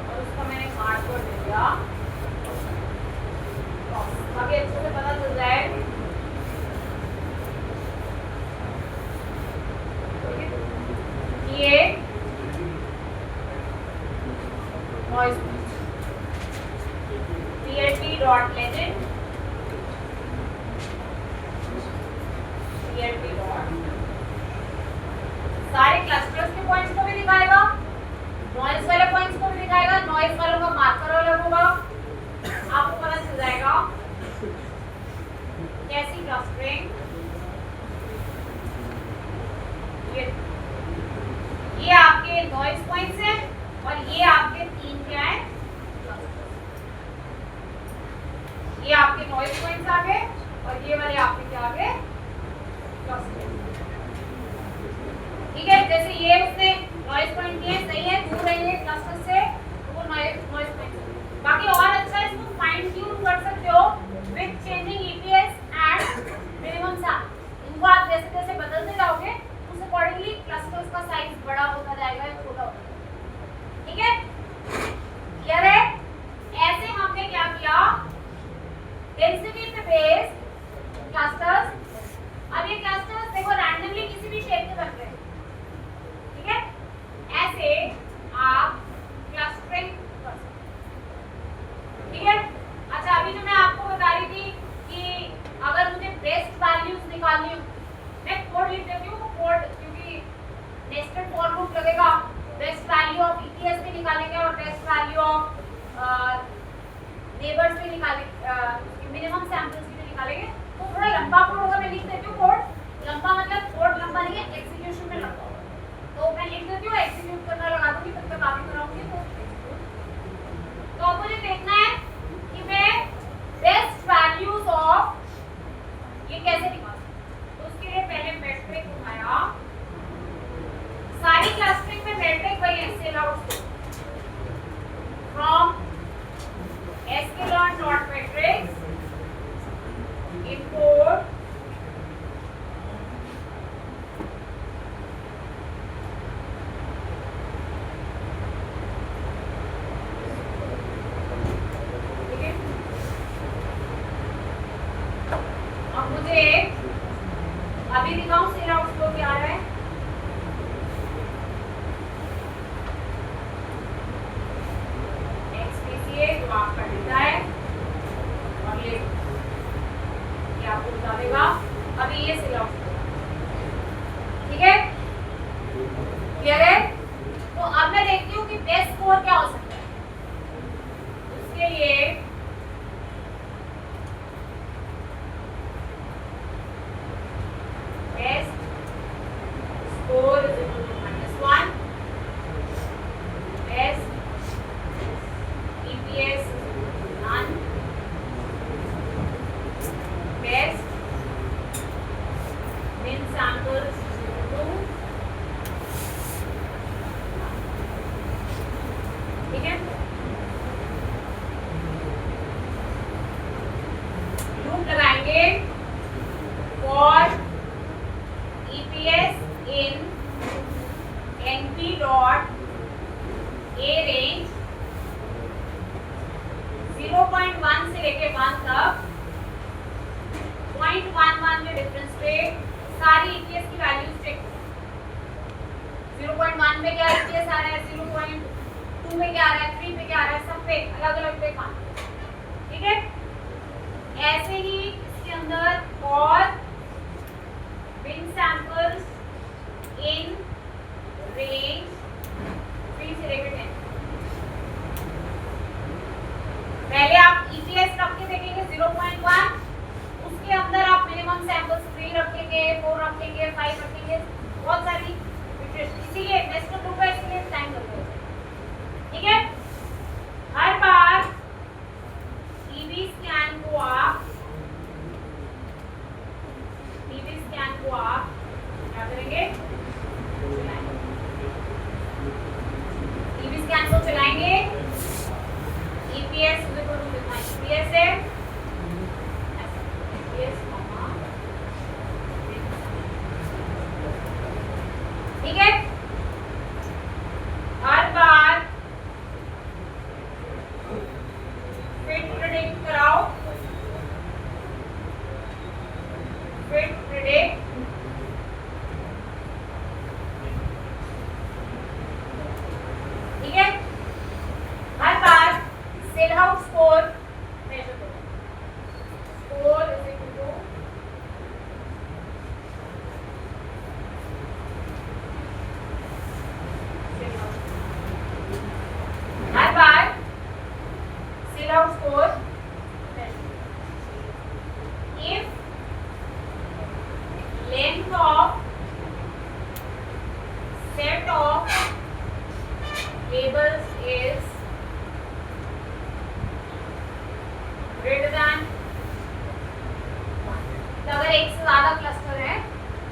और उसका मैंने मार्क कर दिया ताकि अच्छे से पता चल जाए ये noise plt dot legend CLP dot सारे क्लस्टर्स के पॉइंट्स को भी दिखाएगा, नॉइज वाले पॉइंट्स को भी दिखाएगा, नॉइज वालों का मार्कर अलग होगा, आपको पता चल जाएगा कैसी क्लस्टरिंग। ये आपके नॉइज पॉइंट्स हैं और ये आपके तीन क्या है, ये आपके नॉइज पॉइंट्स आ गए और ये वाले आपके क्या आ गए, क्लस्टरिंग। ठीक है, जैसे ये उसने नॉइज पॉइंट दिए सही है, दूर रही है क्लस्टर से तो वो नॉइज पॉइंट। बाकी और अच्छा इसको फाइन ट्यून कर सकते हो with changing EPS and minimum sample. इनको आप जैसे जैसे बदलते जाओगे उस अकॉर्डिंगली क्लस्टर्स का साइज बड़ा होता जाएगा या छोटा होता जाएगा। ठीक है, क्लियर है? ऐसे हमने क्या किया, डेंसिटी पे बेस्ड क्लस्टर्स। अब ये क्लस्टर्स देखो रैंडमली किसी भी शेप के बन रहे हैं, ठीक है, ऐसे आप क्लस्टरिंग कर सकते हैं। ठीक है, अच्छा अभी जो मैं आपको बता रही थी कि अगर मुझे बेस्ट वैल्यूज निकालनी हो, मैं कोड लिख देती हूँ, कोड क्योंकि नेस्टेड फॉर लूप लगेगा, बेस्ट वैल्यू ऑफ EPS भी निकालेंगे और बेस्ट वैल्यू ऑफ नेबर्स भी निकालेंगे, मिनिमम सैंपल्स भी निकालेंगे। तो थोड़ा लंबा कोड होगा, मैं लिख देती हूँ कोड लंबा, मतलब कोड लंबा नहीं है, एग्जीक्यूशन में लंबा होगा, तो मैं लिख देती हूँ, एग्जीक्यूट करना लगा दूंगी, तब तक आप ही कराऊंगी। तो अब मुझे देखना है कि मैं बेस्ट वैल्यूज ऑफ ये कैसे निकालूं। तो उसके लिए पहले मैट्रिक उठाया, सारी क्लस्टरिंग में मैट्रिक वही है, sell out from sklearn dot matrix import अभी दिखाऊं सेल आउट फ्लो क्या आ रहा है। XPCA जो आपका डेटा है और ये आपको बता देगा अभी ये सेल आउट फ्लो, ठीक है, क्लियर है? तो अब मैं देखती हूँ कि बेस्ट स्कोर क्या हो सकता है। उसके लिए best score is equal to -1, best EPS is equal to none, best min samples is equal to, ठीक है, लूप लगाएंगे for EPS in NP dot A range 0.1 से लेके 1 तक 0.11 में डिफरेंस पे सारी EPS की वैल्यूज चेक। 0.1 में क्या EPS आ रहा है, 0.2 में क्या आ रहा है, 3 पे क्या आ रहा है, सब पे अलग अलग पे मान, ठीक है। ऐसे ही इसके अंदर और bin samples in range 3 से लेकर 10। पहले आप EPS रख के देखेंगे 0.1, उसके अंदर आप मिनिमम सैंपल्स 3 रखेंगे, 4 रखेंगे, 5 रखेंगे, बहुत सारी, इसीलिए नेस्टेड लूप है, इसलिए टाइम लगेगा, ठीक है। हर बार EB एक से ज्यादा क्लस्टर है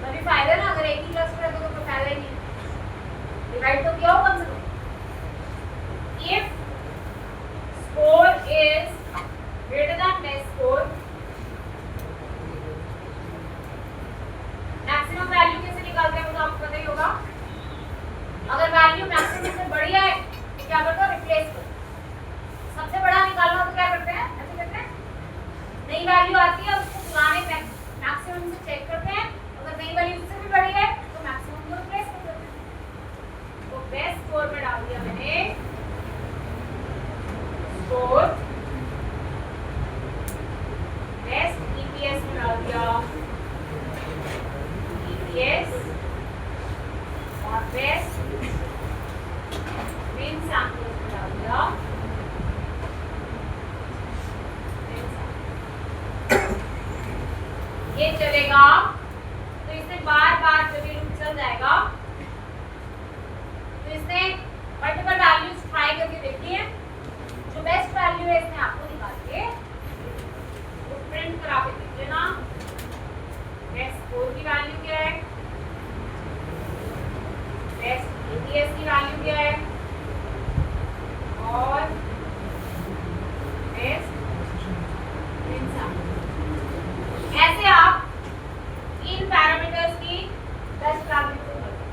तभी फायदा ना, अगर एक ही क्लस्टर है तो कोई फायदा ही नहीं। डिवाइड तो किया हो कम से कम। If score is greater than test score, maximum value कैसे निकालते हैं वो तो आपको पता ही होगा। अगर वैल्यू मैक्सिमम से बड़ी है तो क्या करते हो, रिप्लेस करो। सबसे बड़ा निकालना हो तो क्या करते हैं, ऐसे करते हैं, नई वैल्यू आती है उसको पुराने मैक्सिमम से चेक करते हैं, अगर नई वैल्यू उससे भी बड़ी है तो मैक्सिमम को रिप्लेस कर देते हैं। तो बेस्ट स्कोर में डाल दिया मैंने स्कोर, बेस्ट ईपीएस में डाल दिया ईपीएस, और बेस्ट मेन सैंपल्स में डाल दिया ये चलेगा। तो इससे बार बार जब ये लूप चल जाएगा तो इसने मल्टीपल वैल्यूज ट्राई करके देखी है, जो बेस्ट वैल्यू है इसने आपको निकाल के वो प्रिंट करा के देख लेना। बेस्ट स्कोर की वैल्यू क्या है, बेस्ट ईपीएस की वैल्यू क्या है, और बेस्ट मेन सैंपल। ऐसे आप इन पैरामीटर्स की बेस्ट वैल्यू को करते हैं,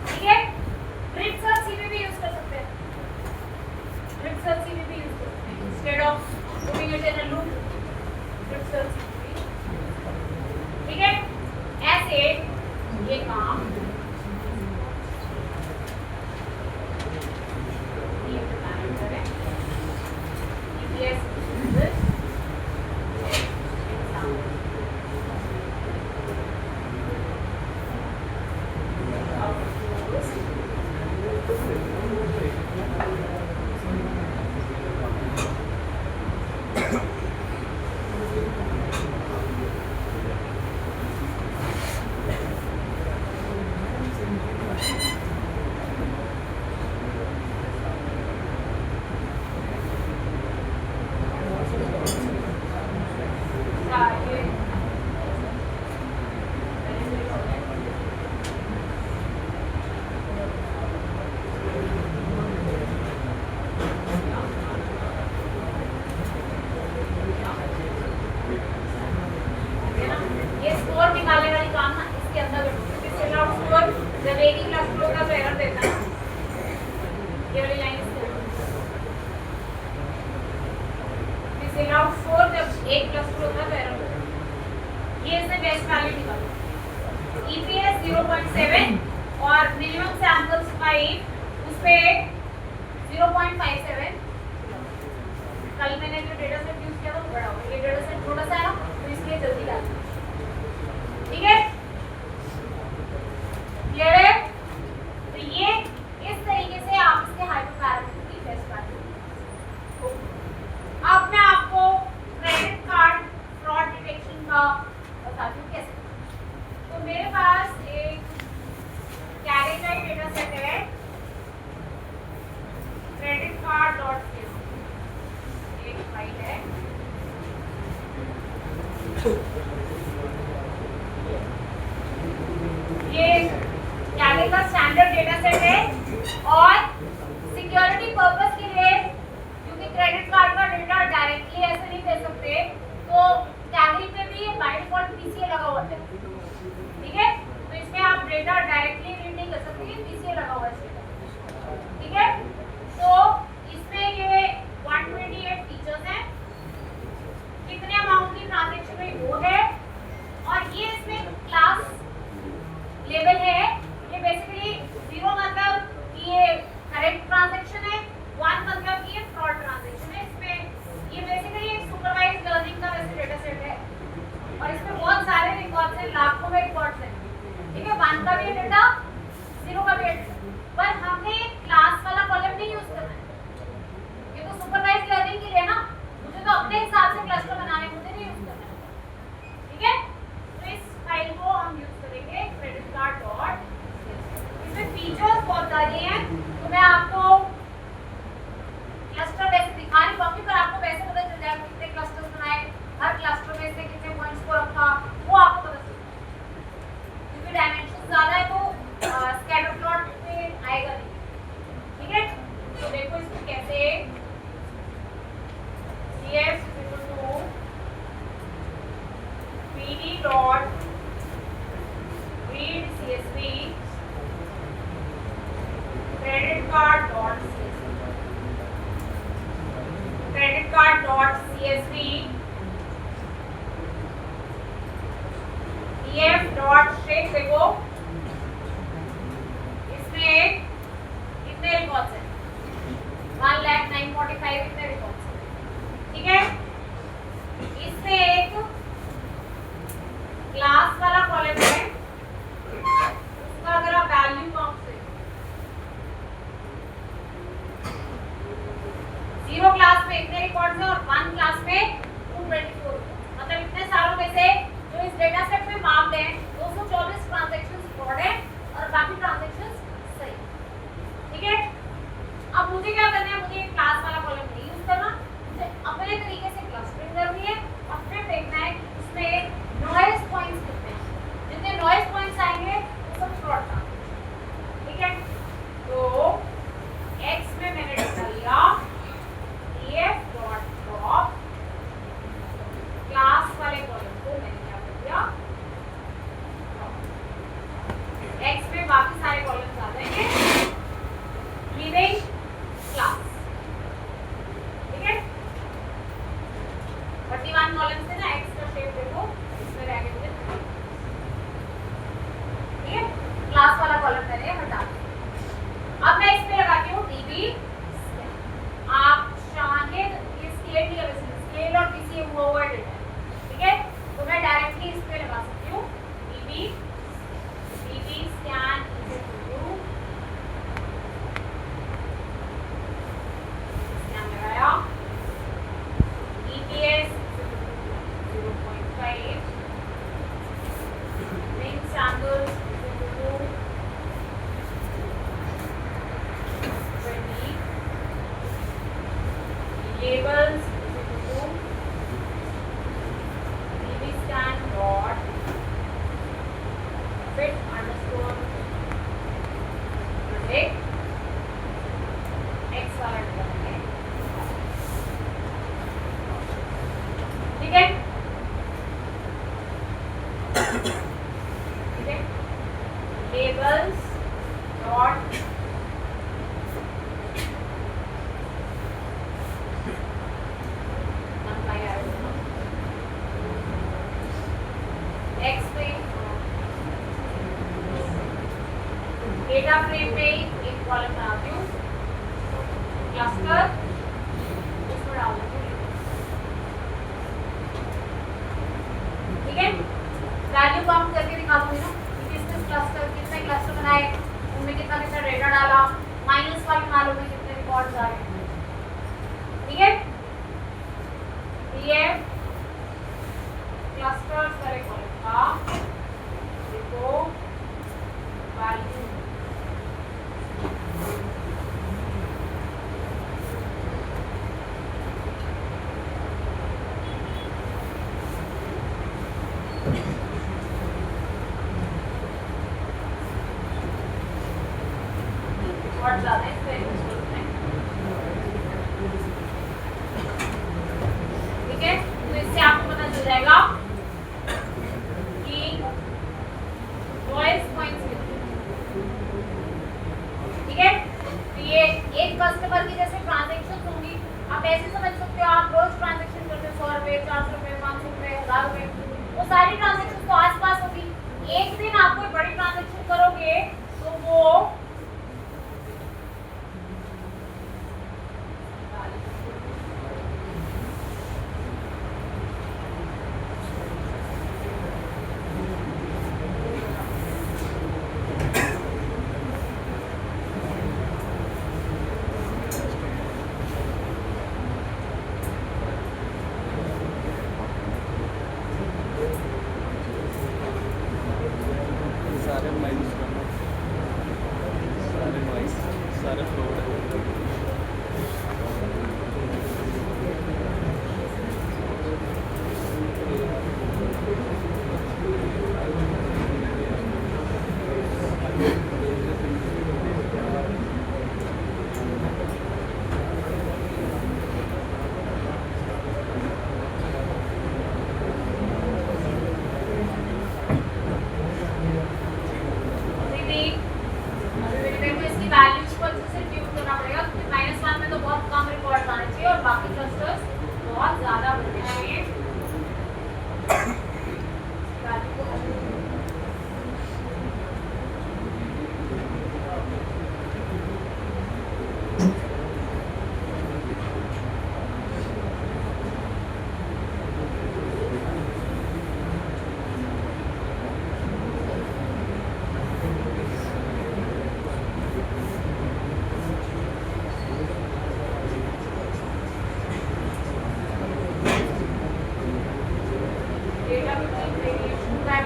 ठीक है। ग्रिड सर्च सीवी भी यूज कर सकते हैं, ग्रिड सर्च सीवी भी यूज कर सकते हैं instead of putting it in a loop, grid search CV, ठीक है। ऐसे ये काम ये पैरामीटर है ईपीएस एक क्लस्टर होता है पैरल, ये इसने बेस्ट वैल्यू निकाली ईपीएस 0.7 और मिनिमम सैंपल्स 5, उस पे 0.57। कल मैंने जो डेटा सेट यूज किया था वो बड़ा होगा, ये डेटा सेट छोटा सा है ना तो इसलिए जल्दी डाल, ठीक है, क्लियर है। तो ये इस तरीके से आप इसके हाइपरपैरामीटर की बेस्ट वैल्यू। अब मैं आपको क्रेडिट कार्ड फ्रॉड डिटेक्शन का बताती हूँ कैसे। तो मेरे पास एक कैरेटाइप डेटा सेट है क्रेडिट कार्ड डॉट एक फाइल है, ये कैरे का स्टैंडर्ड डेटा सेट है और सिक्योरिटी पर्पस के लिए, क्योंकि क्रेडिट कार्ड का डेटा डायरेक्टली ऐसे नहीं दे सकते, तो कैरी पे भी बाय डिफॉल्ट पीसीए लगा हुआ है, ठीक है। तो इसमें आप डेटा डायरेक्टली रीड नहीं कर सकते, पीसीए लगा हुआ है, ठीक है। तो इसमें ये 128 फीचर्स हैं, कितने अमाउंट की ट्रांजैक्शन हुई वो है, और ये इसमें क्लास लेवल है। ये बेसिकली 0 मतलब कि ये करेक्ट ट्रांजैक्शन है, 1 मतलब कि ये फ्रॉड ट्रांजैक्शन है। इसमें ये बेसिकली एक सुपरवाइज्ड लर्निंग का वैसे डेटा सेट है और इसमें बहुत सारे रिकॉर्ड्स हैं, लाखों में रिकॉर्ड्स हैं, ठीक है। 1 का भी डेटा, 0 का भी डेटा, पर हमने क्लास वाला Flipkart dot CSV EF dot shape देखो, इसमें कितने रिकॉर्ड्स हैं? 1,09,45 इतने रिकॉर्ड्स हैं, ठीक है। इसमें एक क्लास वाला कॉलम है, उसका अगर आप वैल्यू काउंट से 0 क्लास में इतने रिकॉर्ड्स हैं और 1 क्लास में 224, मतलब इतने सालों में से जो इस डेटा सेट में मार्क्ड हैं 224 ट्रांजैक्शंस फ्रॉड है और बाकी ट्रांजैक्शंस सही, ठीक है। अब मुझे क्या करना है, मुझे एक क्लास वाला कॉलम नहीं यूज करना, मुझे अपने तरीके से क्लस्टरिंग करनी है और फिर देखना है कि उसमें नॉइज पॉइंट्स कितने हैं, जितने नॉइज पॉइंट्स आएंगे वो सब फ्रॉड था, ठीक है। तो x में मैंने डाल लिया EF डॉट ड्रॉप, क्लास वाले कॉलम को मैंने क्या कर दिया, x में बाकी सारे कॉलम्स आ जाएंगे लीविंग क्लास, ठीक है। 31 कॉलम्स थे ना, x का शेप देखो, इसमें रह गए थे, ठीक है। क्लास वाला कॉलम मैंने हटा दिया। अब मैं इस पे लगाती हूँ DB, आप चाहे ये स्केल या स्केल और किसी हुआ हुआ डेटा, ठीक है, तो मैं डायरेक्टली इस पे लगा सकती हूँ DB स्कैन स्कैन लगाया, EPS 0.5, main samples 20, labels DB scan dot fit underscore predict x वाला डालना है, ठीक है, ठीक है। labels dot x पे डेटा फ्रेम पे एक कॉलम बनाती हूँ क्लस्टर, उसमें डाल देती हूँ, ठीक है। वैल्यू काउंट करके दिखा दूंगी ना कि किस क्लस्टर कितने क्लस्टर बनाए, उनमें कितना कितना डेटा डाला, माइनस वाली मालूम है कितने रिकॉर्ड्स आए, ठीक है। ये क्लस्टर्स वाले कॉलम का देखो वैल्यू, और ज्यादा है इसमें यूज है, ठीक है। तो इससे आपको पता चल जाएगा कि नॉइज पॉइंट्स कितने, ठीक है। तो ये एक कस्टमर की जैसे ट्रांजैक्शन होंगी, आप ऐसे समझ सकते हो, आप रोज ट्रांजैक्शन करते हो 100 रुपए 400 रुपए 500 रुपए 1000 रुपए, वो सारी ट्रांजैक्शन तो आसपास होगी। एक दिन आप कोई बड़ी ट्रांजैक्शन करोगे तो वो सारे माइनस करना बहुत ज्यादा वोल्टेज में वैल्यू को डेटा की वेरिएशन का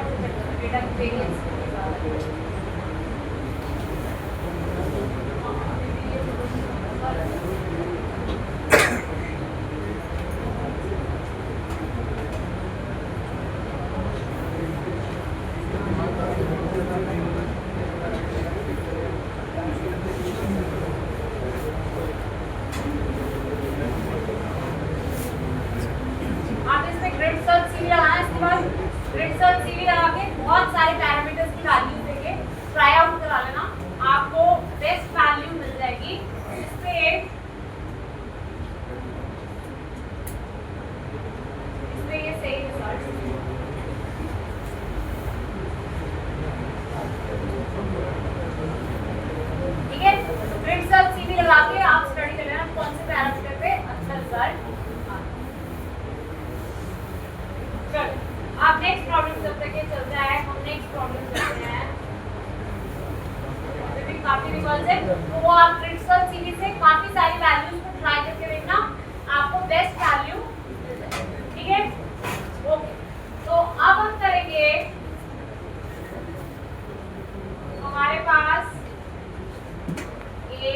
डेटा की वेरिएंस आप इसमें ग्रिड सर्च सीवी लगाना है। इसके बाद ग्रिड सर्च सीवी लगा के बहुत सारे पैरामीटर्स की वैल्यू देके ट्राई आउट करा लेना, आपको बेस्ट वैल्यू मिल जाएगी। इसमें ये सही रिजल्ट ठीक है। ग्रिड सर्च सीवी लगा के आप स्टडी कर लेना कौन से पैरामीटर पे अच्छा रिजल्ट। आप नेक्स्ट प्रॉब्लम जब तक ये चलता है, हम नेक्स्ट प्रॉब्लम करते हैं। अभी भी काफी रिकॉल्स है, तो वो आप ग्रिड सर्च सीवी से काफी सारी वैल्यूज को ट्राई करके देखना, आपको बेस्ट वैल्यू मिल जाएगी। ठीक है, ओके। तो अब हम करेंगे, हमारे पास ये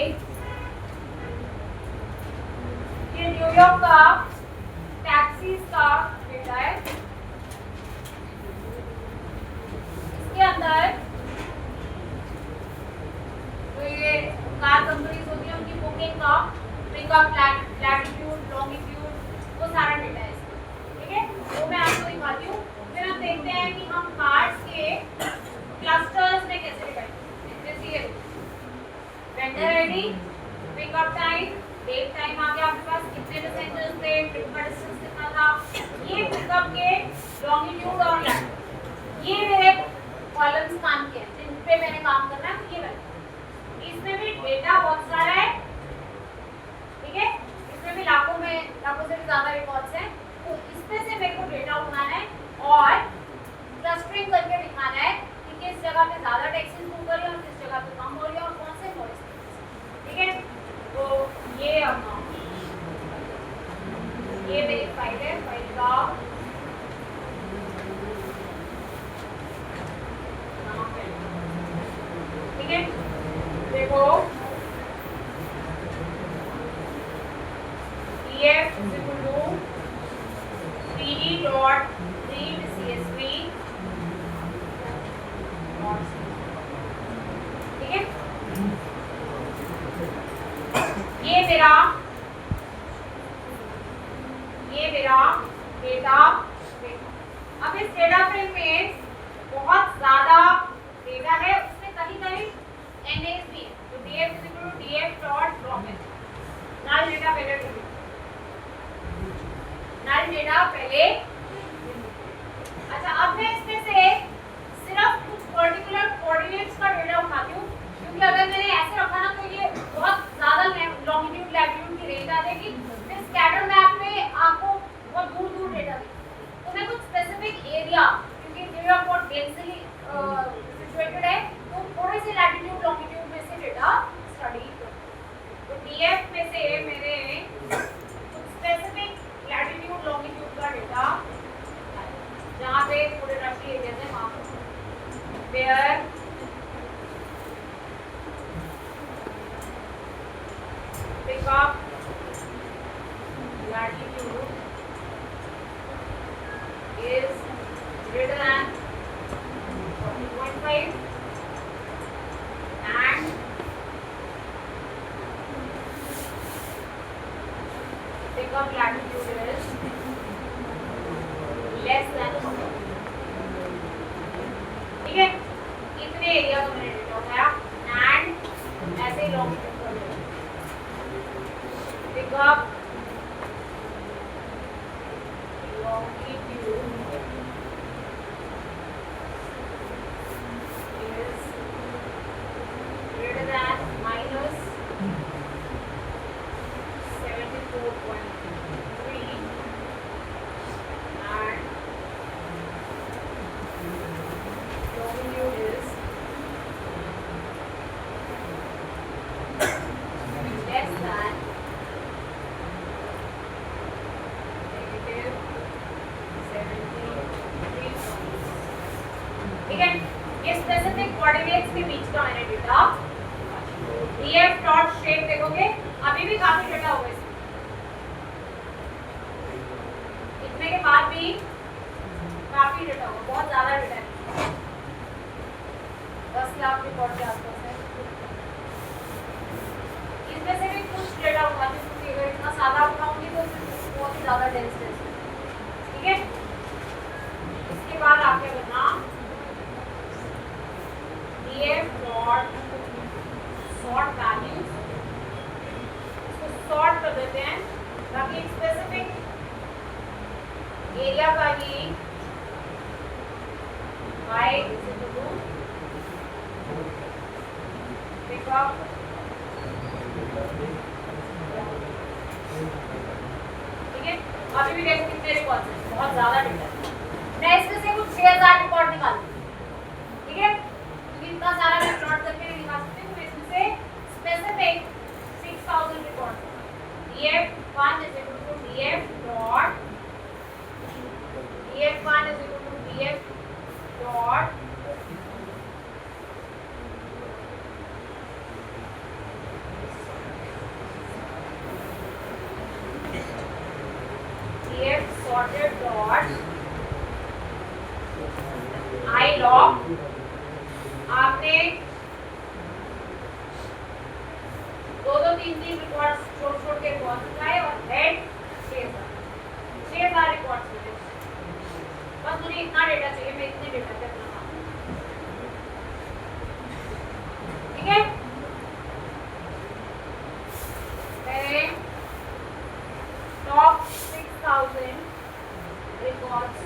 न्यूयॉर्क का टैक्सीज का डेटा है। इसके अंदर तो ये कार कंपनीज होती है, उनकी बुकिंग का पिकअप, लैटिट्यूड, लॉन्गिट्यूड, वो सारा डेटा है इसमें। ठीक है, वो मैं आपको दिखाती हूँ। फिर हम देखते हैं कि हम कार्स के क्लस्टर्स में कैसे डिवाइड करें। जैसे ये vendor ID, pickup time, date time आ गया आपके पास, कितने पैसेंजर्स थे, ट्रिप का डिस्टेंस कितना था, ये पिकअप के लॉन्गिट्यूड और लैटिट्यूड, ये मेरे कॉलम्स काम के हैं जिन पे मैंने काम करना है। ये वाला, इसमें भी डेटा बहुत सारा है। ठीक है, इसमें भी लाखों से भी ज्यादा रिकॉर्ड्स हैं। तो इसमें से मेरे को डेटा उठाना है और क्लस्टरिंग करके दिखाना है कि किस जगह पे ज्यादा टैक्सीज मूव कर रही है और किस जगह पे कम हो रही है और कौन से फॉरेस्ट। ठीक है, तो ये ये मेरी फाइल है, फाइल का ठीक है। देखो df is equal to pd dot read csv ठीक है। ये मेरा डेटा। अब इस डेटा फ्रेम में बहुत ज्यादा डेटा है, उसमें कहीं एनएस भी है। तो df is equal to df dot drop in, null data पहले अच्छा, अब मैं इसमें से सिर्फ कुछ पर्टिकुलर कोऑर्डिनेट्स का डेटा उठाती हूँ, क्योंकि अगर मैंने ऐसे रखा ना तो ये बहुत ज्यादा लॉन्गिट्यूड लैटिट्यूड की रेंज आ जाएगी। फिर स्कैटर मैप में आपको बहुत दूर दूर डेटा देगा। तो मैं कुछ स्पेसिफिक एरिया, क्योंकि न्यूयॉर्क बहुत डेंसली सिचुएटेड है, तो थोड़े से लैटिट्यूड लॉन्गिट्यूड में से डेटा स्टडी करूँ। तो डीएफ में से मेरे कुछ स्पेसिफिक लैटिट्यूड लॉन्गिट्यूड का डेटा, जहाँ पे पूरे रशी एरिया है वहाँ पर where pickup latitude is greater than 40.5 and pickup latitude is less than 40. ठीक है, इतने एरिया को मैंने डेटा उठाया एंड ऐसे ही long pickup longitude is greater than minus 74.3 and longitude is less than negative 73. ठीक है, ये स्पेसिफिक कोऑर्डिनेट्स के बीच का मैंने डेटा df डॉट शेप देखोगे अभी भी काफी डेटा होगा इसमें, इतने के बाद भी काफी डेटा होगा, बहुत ज्यादा डेटा है, 10 लाख रिकॉर्ड के आसपास है। इसमें से भी कुछ डेटा होगा जिसको अगर इतना सादा उठाऊंगी तो बहुत ही ज्यादा डेंस है, ठीक है। इसके बाद आपके करना df डॉट सॉर्ट वैल्यूज, इसको सॉर्ट कर देते हैं ताकि एक स्पेसिफिक एरिया का ही y is equal to pick up ठीक है। अभी भी देखो कितने रिकॉर्ड हैं, बहुत ज्यादा डेटा है। मैं इसमें से कुछ 6000 रिकॉर्ड निकालूंगी, ठीक है, क्योंकि इतना सारा मैं प्लॉट करके नहीं निकाल सकती, तो इसमें से specific 6000 record df1 is equal to df dot df1 is equal to df dot df sorted dot I log, आपने 2-2-3-3 रिकॉर्ड छोड़ के रिकॉर्ड उठाए और हेड 6000 रिकॉर्ड मिले, बस मुझे इतना डेटा चाहिए, मैं इतने डेटा पे अपना काम, ठीक है। पहले टॉप 6000 रिकॉर्ड्स,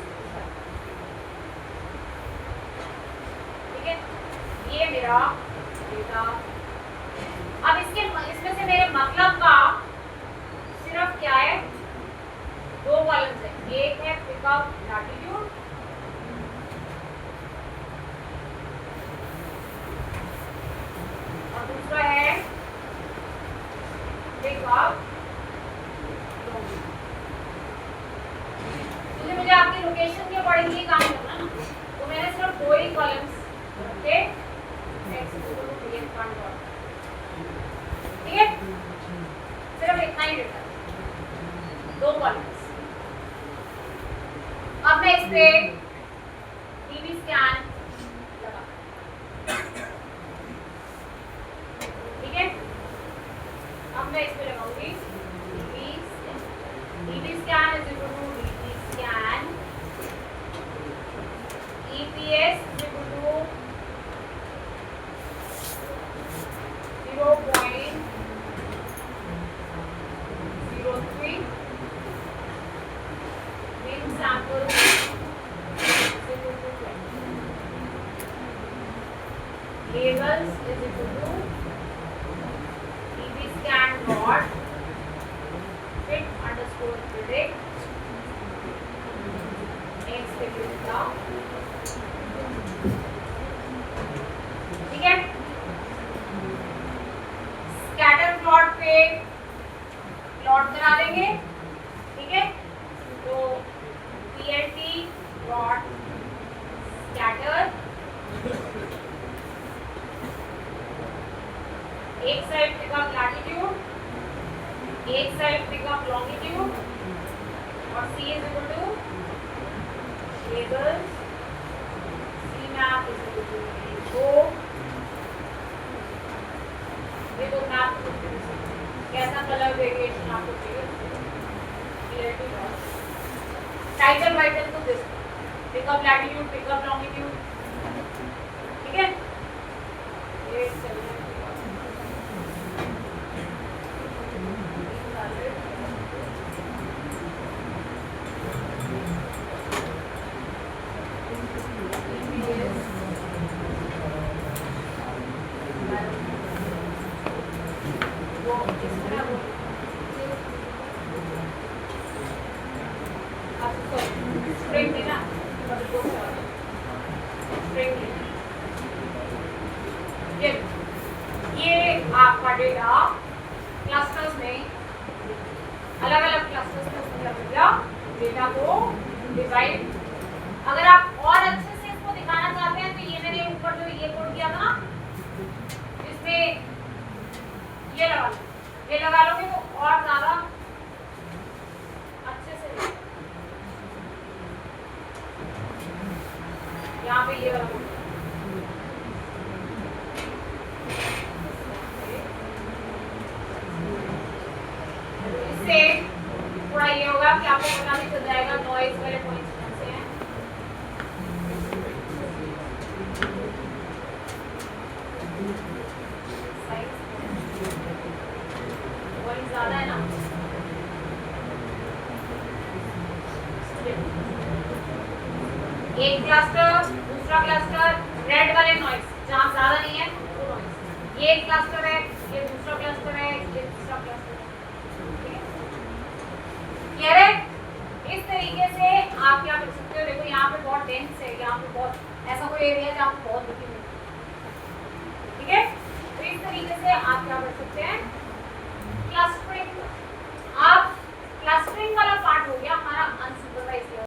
ठीक है, ये मेरा डेटा। अब इसमें से मेरे मतलब का सिर्फ क्या है, 2 कॉलम्स है, एक है पिकअप लैटिट्यूड और दूसरा है पिकअप लॉन्गिट्यूड। मुझे आपकी लोकेशन के अकॉर्डिंग ही काम करना ना, तो मैंने सिर्फ 2 ही कॉलम्स रखे, ठीक है, सिर्फ इतना ही डेटा, 2 कॉलम्स। अब मैं इस पे टीवी स्कैन लगा, ठीक है, अब मैं इस पे लगाऊंगी DB scan is equal to DB scan EPS is equal to 0.03 mean sample is equal to 20. Labels is equal to TB scan dot fit underscore predict next data, ठीक है। स्कैटर प्लॉट पे प्लॉट करा देंगे, ठीक है, तो PLT dot scatter, एक side pickup latitude, एक साइड पिकअप लॉन्गिट्यूड और C is equal to labels, CMap is equal to go, देखो मैप कैसा कलर वेरिएशन आपको चाहिए, टाइटल वाइटल तो this pickup latitude pickup longitude, ठीक है, ये चलिए ब्रेक देना ब्रेक देना। ये आपका डेटा क्लस्टर्स में अलग अलग क्लस्टर्स में उसने क्या कर दिया डेटा को डिवाइड। अगर आप और अच्छे से इसको दिखाना चाहते हैं तो ये मैंने ऊपर जो ये कोड किया था ना इसमें ये लगा लोगे तो और ज्यादा अच्छे से यहाँ पे ये वाला इससे थोड़ा ये होगा कि आपको पता भी चल जाएगा नॉइज वाले पॉइंट्स कौन से हैं। पॉइंट ज्यादा है ना एक क्लस्टर दूसरा क्लस्टर रेड वाले नॉइज जहां ज्यादा नहीं है वो नॉइज। ये एक क्लस्टर है ये दूसरा क्लस्टर है ये तीसरा क्लस्टर है। क्लियर है? इस तरीके से आप क्या कर सकते हो। देखो यहाँ पे बहुत डेंस है यहाँ पे बहुत ऐसा कोई एरिया है जहाँ पे बहुत दिखी हुई। ठीक है तो इस तरीके से आप क्या कर सकते हैं क्लस्टरिंग